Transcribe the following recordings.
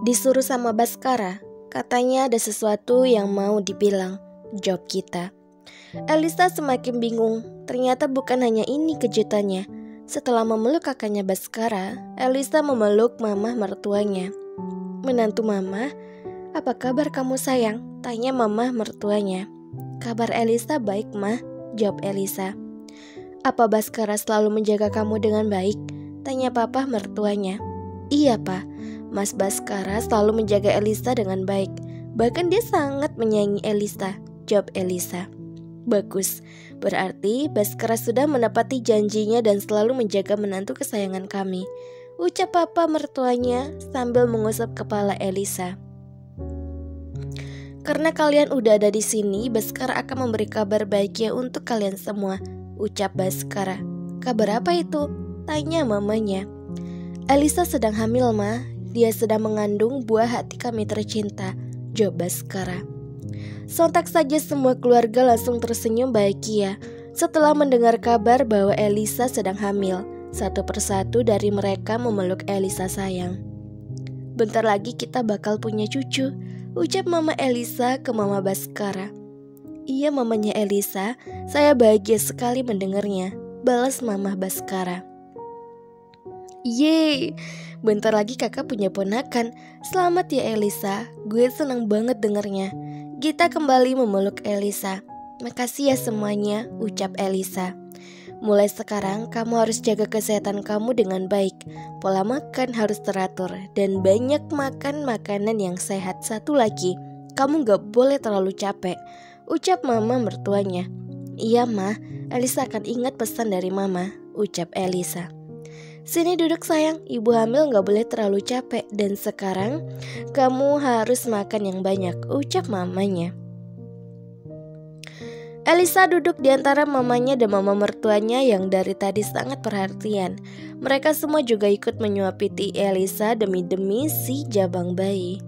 Disuruh sama Baskara, katanya ada sesuatu yang mau dibilang. Jawab kita. Elisa semakin bingung. Ternyata bukan hanya ini kejutannya. Setelah memeluk kakaknya Baskara, Elisa memeluk mama mertuanya. Menantu mama, apa kabar kamu sayang? Tanya mama mertuanya. Kabar Elisa baik mah, jawab Elisa. Apa Baskara selalu menjaga kamu dengan baik? Tanya papa mertuanya. Iya pak, Mas Baskara selalu menjaga Elisa dengan baik. Bahkan dia sangat menyayangi Elisa, jawab Elisa. Bagus, berarti Baskara sudah menepati janjinya dan selalu menjaga menantu kesayangan kami, ucap papa mertuanya sambil mengusap kepala Elisa. Karena kalian udah ada di sini, Baskara akan memberi kabar baiknya untuk kalian semua, ucap Baskara. Kabar apa itu? Tanya mamanya. Elisa sedang hamil ma, dia sedang mengandung buah hati kami tercinta, jawab Baskara. Sontak saja semua keluarga langsung tersenyum bahagia setelah mendengar kabar bahwa Elisa sedang hamil. Satu persatu dari mereka memeluk Elisa sayang. Bentar lagi kita bakal punya cucu, ucap mama Elisa ke mama Baskara. Iya mamanya Elisa, saya bahagia sekali mendengarnya, balas mama Baskara. Yeay, bentar lagi kakak punya ponakan. Selamat ya Elisa, gue senang banget dengernya. Gita kembali memeluk Elisa. Makasih ya semuanya, ucap Elisa. Mulai sekarang kamu harus jaga kesehatan kamu dengan baik. Pola makan harus teratur dan banyak makan makanan yang sehat. Satu lagi, kamu gak boleh terlalu capek, ucap mama mertuanya. Iya ma, Elisa akan ingat pesan dari mama, ucap Elisa. Sini duduk sayang, ibu hamil gak boleh terlalu capek. Dan sekarang kamu harus makan yang banyak, ucap mamanya. Elisa duduk di antara mamanya dan mama mertuanya yang dari tadi sangat perhatian. Mereka semua juga ikut menyuapi Elisa demi si jabang bayi.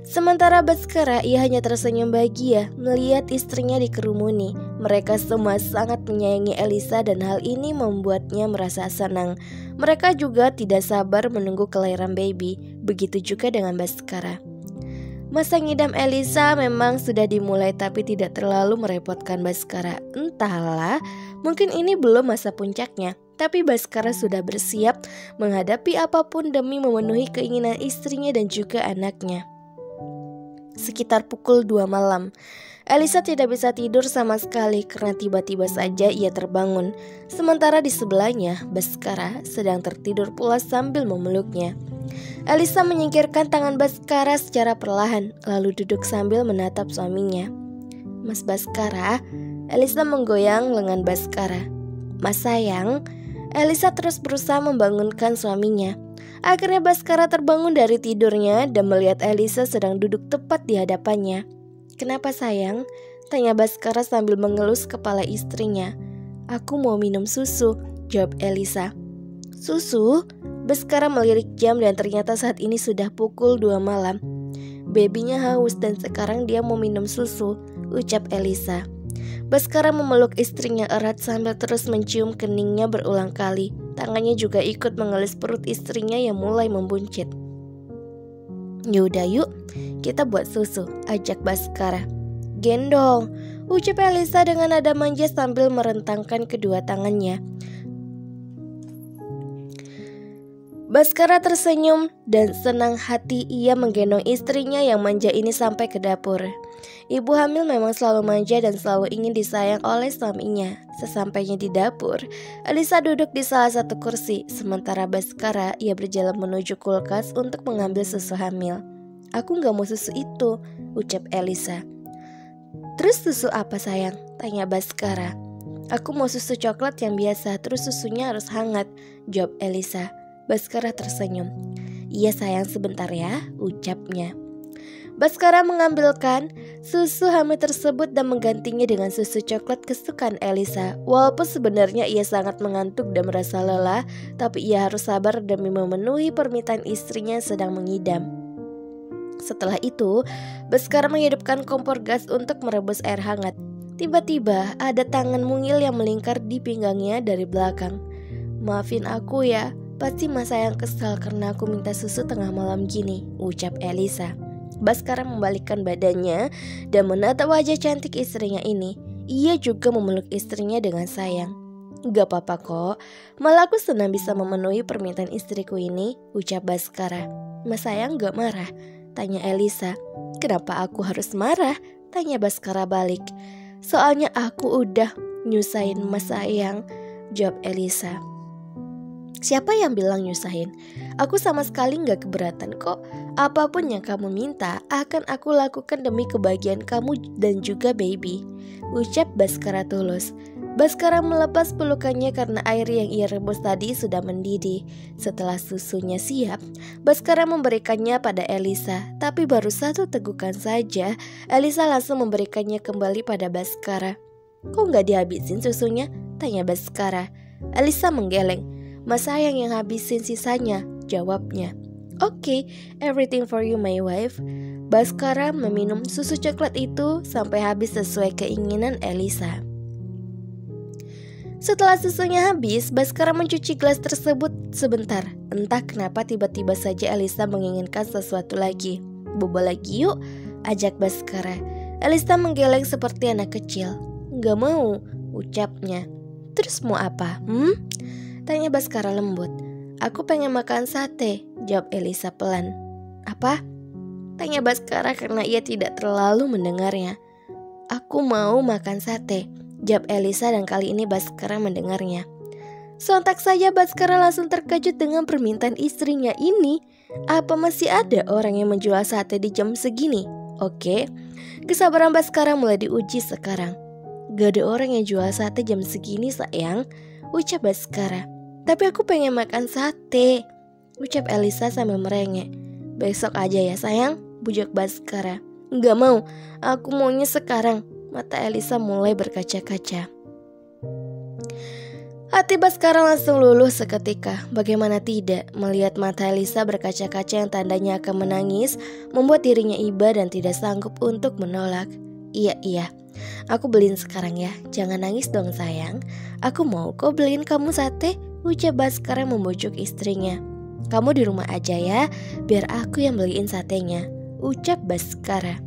Sementara Baskara, ia hanya tersenyum bahagia melihat istrinya dikerumuni. Mereka semua sangat menyayangi Elisa dan hal ini membuatnya merasa senang. Mereka juga tidak sabar menunggu kelahiran baby. Begitu juga dengan Baskara. Masa ngidam Elisa memang sudah dimulai tapi tidak terlalu merepotkan Baskara. Entahlah, mungkin ini belum masa puncaknya. Tapi Baskara sudah bersiap menghadapi apapun demi memenuhi keinginan istrinya dan juga anaknya. Sekitar pukul 2 malam, Elisa tidak bisa tidur sama sekali karena tiba-tiba saja ia terbangun. Sementara di sebelahnya, Baskara sedang tertidur pula sambil memeluknya. Elisa menyingkirkan tangan Baskara secara perlahan, lalu duduk sambil menatap suaminya. Mas Baskara, Elisa menggoyang lengan Baskara. Mas sayang, Elisa terus berusaha membangunkan suaminya. Akhirnya Baskara terbangun dari tidurnya dan melihat Elisa sedang duduk tepat di hadapannya. Kenapa sayang? Tanya Baskara sambil mengelus kepala istrinya. Aku mau minum susu, jawab Elisa. Susu? Baskara melirik jam dan ternyata saat ini sudah pukul 2 malam. Babynya haus dan sekarang dia mau minum susu, ucap Elisa. Baskara memeluk istrinya erat sambil terus mencium keningnya berulang kali. Tangannya juga ikut mengelus perut istrinya yang mulai membuncit. Yaudah yuk, kita buat susu, ajak Baskara. Gendong, ucap Elisa dengan nada manja sambil merentangkan kedua tangannya. Baskara tersenyum dan senang hati ia menggendong istrinya yang manja ini sampai ke dapur. Ibu hamil memang selalu manja dan selalu ingin disayang oleh suaminya. Sesampainya di dapur, Elisa duduk di salah satu kursi, sementara Baskara ia berjalan menuju kulkas untuk mengambil susu hamil. Aku gak mau susu itu, ucap Elisa. Terus susu apa sayang? Tanya Baskara. Aku mau susu coklat yang biasa, terus susunya harus hangat, jawab Elisa. Baskara tersenyum. Iya sayang, sebentar ya, ucapnya. Baskara mengambilkan susu hamil tersebut dan menggantinya dengan susu coklat kesukaan Elisa. Walaupun sebenarnya ia sangat mengantuk dan merasa lelah, tapi ia harus sabar demi memenuhi permintaan istrinya yang sedang mengidam. Setelah itu, Baskara menghidupkan kompor gas untuk merebus air hangat. Tiba-tiba ada tangan mungil yang melingkar di pinggangnya dari belakang. "Maafin aku ya, pasti Mas Sayang kesal karena aku minta susu tengah malam gini," ucap Elisa. Baskara membalikkan badannya dan menatap wajah cantik istrinya ini. Ia juga memeluk istrinya dengan sayang. "Gak apa-apa kok, malah aku senang bisa memenuhi permintaan istriku ini," ucap Baskara. "Mas Sayang gak marah?" tanya Elisa. "Kenapa aku harus marah?" tanya Baskara balik. "Soalnya aku udah nyusahin Mas Sayang," jawab Elisa. "Siapa yang bilang nyusahin? Aku sama sekali gak keberatan kok. Apapun yang kamu minta akan aku lakukan demi kebahagiaan kamu dan juga baby," ucap Baskara tulus. Baskara melepas pelukannya karena air yang ia rebus tadi sudah mendidih. Setelah susunya siap, Baskara memberikannya pada Elisa. Tapi baru satu tegukan saja, Elisa langsung memberikannya kembali pada Baskara. "Kok gak dihabisin susunya?" tanya Baskara. Elisa menggeleng. "Mas Sayang yang habisin sisanya," jawabnya. "Oke, everything for you my wife." Baskara meminum susu coklat itu sampai habis sesuai keinginan Elisa. Setelah susunya habis, Baskara mencuci gelas tersebut sebentar. Entah kenapa tiba-tiba saja Elisa menginginkan sesuatu lagi. "Bobo lagi yuk," ajak Baskara. Elisa menggeleng seperti anak kecil. "Gak mau," ucapnya. "Terus mau apa? Tanya Baskara lembut. "Aku pengen makan sate," jawab Elisa pelan. "Apa?" tanya Baskara karena ia tidak terlalu mendengarnya. "Aku mau makan sate," jawab Elisa dan kali ini Baskara mendengarnya. Sontak saja Baskara langsung terkejut dengan permintaan istrinya ini. Apa masih ada orang yang menjual sate di jam segini? Oke, kesabaran Baskara mulai diuji sekarang. "Gak ada orang yang jual sate jam segini sayang," ucap Baskara. "Tapi aku pengen makan sate," ucap Elisa sambil merengek. "Besok aja ya sayang," bujuk Baskara. "Gak mau, aku maunya sekarang." Mata Elisa mulai berkaca-kaca. Hati Baskara langsung luluh seketika. Bagaimana tidak, melihat mata Elisa berkaca-kaca yang tandanya akan menangis membuat dirinya iba dan tidak sanggup untuk menolak. Iya, aku beliin sekarang ya. Jangan nangis dong sayang. Aku mau kok beliin kamu sate," ucap Baskara membujuk istrinya. "Kamu di rumah aja ya, biar aku yang beliin satenya," ucap Baskara.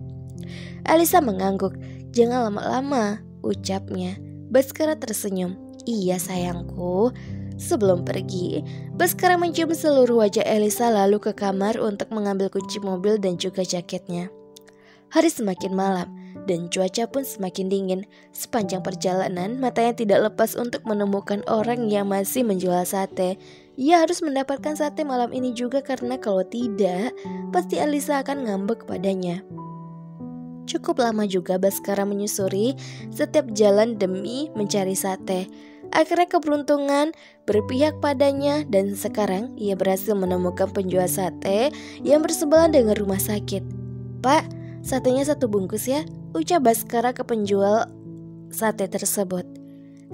Elisa mengangguk. "Jangan lama-lama," ucapnya. Baskara tersenyum. "Iya sayangku." Sebelum pergi, Baskara mencium seluruh wajah Elisa lalu ke kamar untuk mengambil kunci mobil dan juga jaketnya. Hari semakin malam dan cuaca pun semakin dingin. Sepanjang perjalanan, matanya tidak lepas untuk menemukan orang yang masih menjual sate. Ia harus mendapatkan sate malam ini juga karena kalau tidak, pasti Elisa akan ngambek padanya. Cukup lama juga Baskara menyusuri setiap jalan demi mencari sate. Akhirnya keberuntungan berpihak padanya dan sekarang ia berhasil menemukan penjual sate yang bersebelahan dengan rumah sakit. "Pak, satenya 1 bungkus ya," ucap Baskara ke penjual sate tersebut.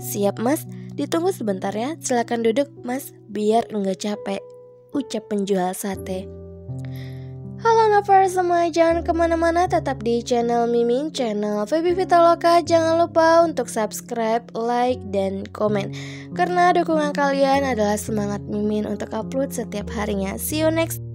"Siap mas, ditunggu sebentar ya, silakan duduk mas, biar enggak capek," ucap penjual sate. Halo lovers semua, jangan kemana-mana, tetap di channel Mimin, channel Feby Vitaloka. Jangan lupa untuk subscribe, like, dan komen, karena dukungan kalian adalah semangat Mimin untuk upload setiap harinya. See you next.